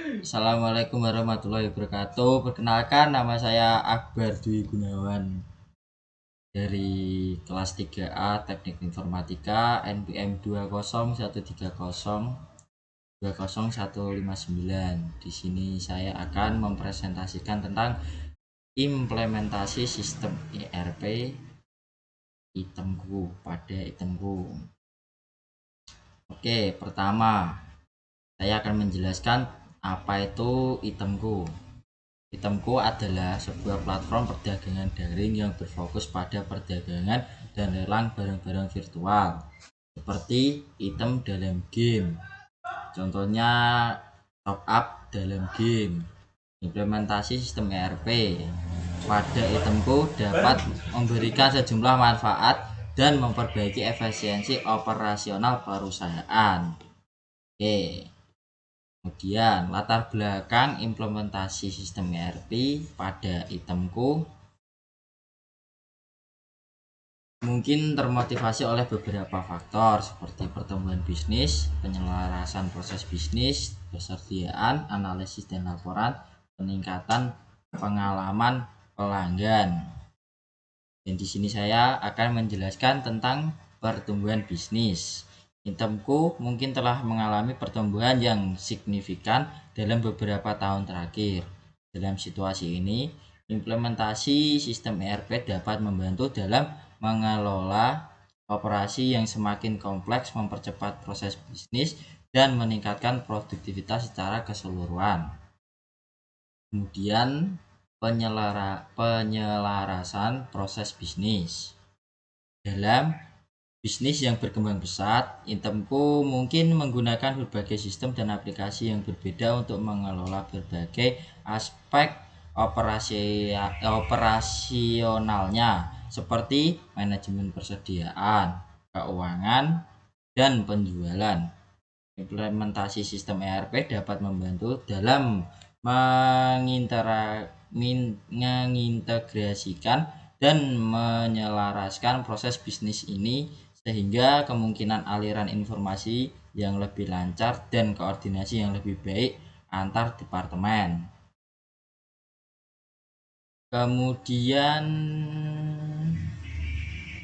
Assalamualaikum warahmatullahi wabarakatuh. Perkenalkan, nama saya Akbar Dwi Gunawan dari kelas 3A Teknik Informatika NPM 20130 Di sini saya akan mempresentasikan tentang implementasi sistem ERP itemku pada itemku. Oke, pertama saya akan menjelaskan apa itu itemku. Itemku adalah sebuah platform perdagangan daring yang berfokus pada perdagangan dan lelang barang-barang virtual seperti item dalam game. Contohnya top up dalam game. Implementasi sistem ERP pada itemku dapat memberikan sejumlah manfaat dan memperbaiki efisiensi operasional perusahaan. Oke. Kemudian latar belakang implementasi sistem ERP pada itemku mungkin termotivasi oleh beberapa faktor seperti pertumbuhan bisnis, penyelarasan proses bisnis, persediaan, analisis dan laporan, peningkatan pengalaman pelanggan. Dan di sini saya akan menjelaskan tentang pertumbuhan bisnis. Itemku mungkin telah mengalami pertumbuhan yang signifikan dalam beberapa tahun terakhir. Dalam situasi ini, implementasi sistem ERP dapat membantu dalam mengelola operasi yang semakin kompleks, mempercepat proses bisnis, dan meningkatkan produktivitas secara keseluruhan. Kemudian penyelarasan proses bisnis. Dalam bisnis yang berkembang pesat, itemku mungkin menggunakan berbagai sistem dan aplikasi yang berbeda untuk mengelola berbagai aspek operasionalnya seperti manajemen persediaan, keuangan, dan penjualan. Implementasi sistem ERP dapat membantu dalam mengintegrasikan dan menyelaraskan proses bisnis ini sehingga kemungkinan aliran informasi yang lebih lancar dan koordinasi yang lebih baik antar departemen. Kemudian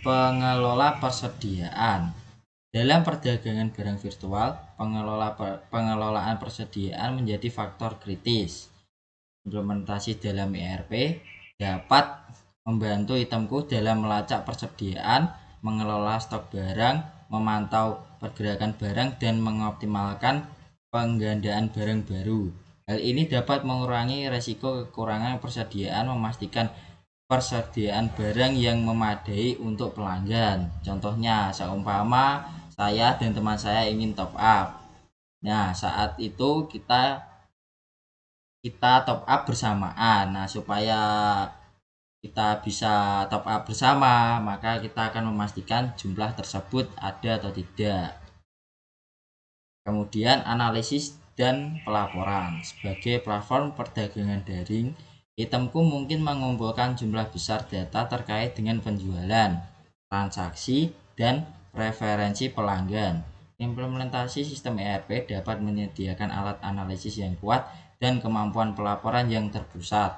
pengelola persediaan. Dalam perdagangan barang virtual, pengelolaan persediaan menjadi faktor kritis. Implementasi dalam ERP dapat membantu itemku dalam melacak persediaan, mengelola stok barang, memantau pergerakan barang, dan mengoptimalkan penggandaan barang baru. Hal ini dapat mengurangi resiko kekurangan persediaan, memastikan persediaan barang yang memadai untuk pelanggan. Contohnya, seumpama saya dan teman saya ingin top up. Nah, saat itu kita top up bersamaan. Nah, supaya kita bisa top up bersama, maka kita akan memastikan jumlah tersebut ada atau tidak. Kemudian analisis dan pelaporan. Sebagai platform perdagangan daring, itemku mungkin mengumpulkan jumlah besar data terkait dengan penjualan, transaksi, dan preferensi pelanggan. Implementasi sistem ERP dapat menyediakan alat analisis yang kuat dan kemampuan pelaporan yang terpusat,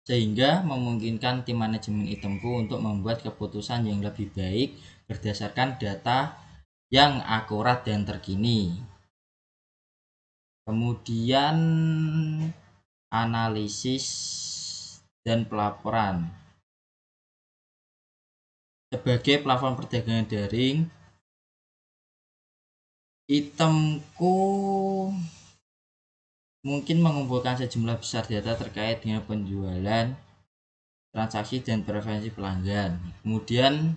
sehingga memungkinkan tim manajemen itemku untuk membuat keputusan yang lebih baik berdasarkan data yang akurat dan terkini. Kemudian analisis dan pelaporan. Sebagai platform perdagangan daring, itemku mungkin mengumpulkan sejumlah besar data terkait dengan penjualan, transaksi, dan preferensi pelanggan. Kemudian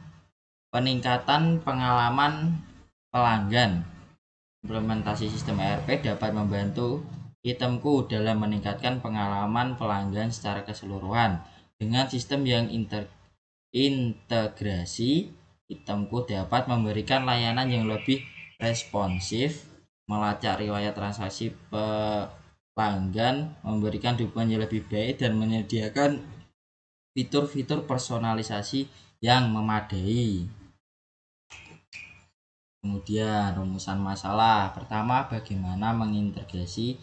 peningkatan pengalaman pelanggan. Implementasi sistem ERP dapat membantu itemku dalam meningkatkan pengalaman pelanggan secara keseluruhan. Dengan sistem yang integrasi, itemku dapat memberikan layanan yang lebih responsif, melacak riwayat transaksi pelanggan, memberikan dukungan yang lebih baik, dan menyediakan fitur-fitur personalisasi yang memadai. Kemudian rumusan masalah. Pertama, bagaimana mengintegrasi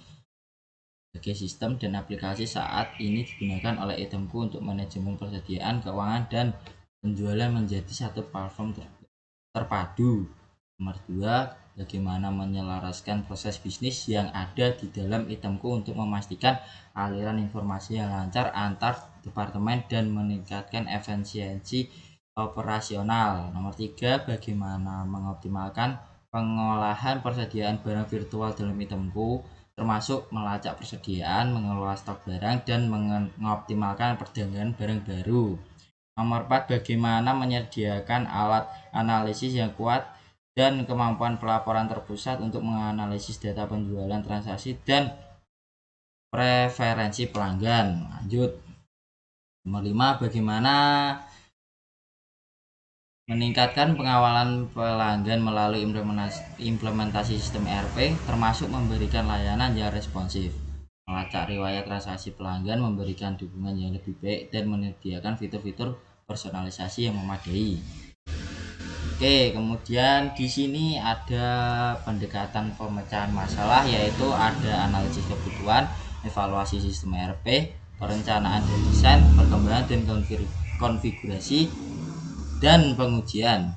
sebagai sistem dan aplikasi saat ini digunakan oleh itemku untuk manajemen persediaan keuangan dan penjualan menjadi satu platform terpadu. Nomor 2, bagaimana menyelaraskan proses bisnis yang ada di dalam itemku untuk memastikan aliran informasi yang lancar antar departemen dan meningkatkan efisiensi operasional. Nomor 3, bagaimana mengoptimalkan pengolahan persediaan barang virtual dalam itemku, termasuk melacak persediaan, mengelola stok barang, dan mengoptimalkan perdagangan barang baru. Nomor 4, bagaimana menyediakan alat analisis yang kuat dan kemampuan pelaporan terpusat untuk menganalisis data penjualan, transaksi, dan preferensi pelanggan. Lanjut. Nomor 5, bagaimana meningkatkan pengawalan pelanggan melalui implementasi sistem ERP, termasuk memberikan layanan yang responsif, melacak riwayat transaksi pelanggan, memberikan dukungan yang lebih baik, dan menyediakan fitur-fitur personalisasi yang memadai. Oke, kemudian di sini ada pendekatan pemecahan masalah, yaitu ada analisis kebutuhan, evaluasi sistem ERP, perencanaan dan desain, perkembangan dan konfigurasi, dan pengujian.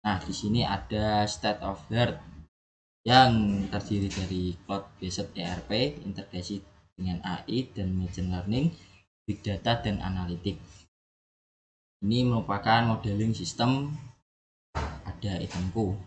Nah, di sini ada state of art yang terdiri dari cloud based ERP, integrasi dengan AI dan machine learning, big data dan analitik. Ini merupakan modeling sistem ada itemku.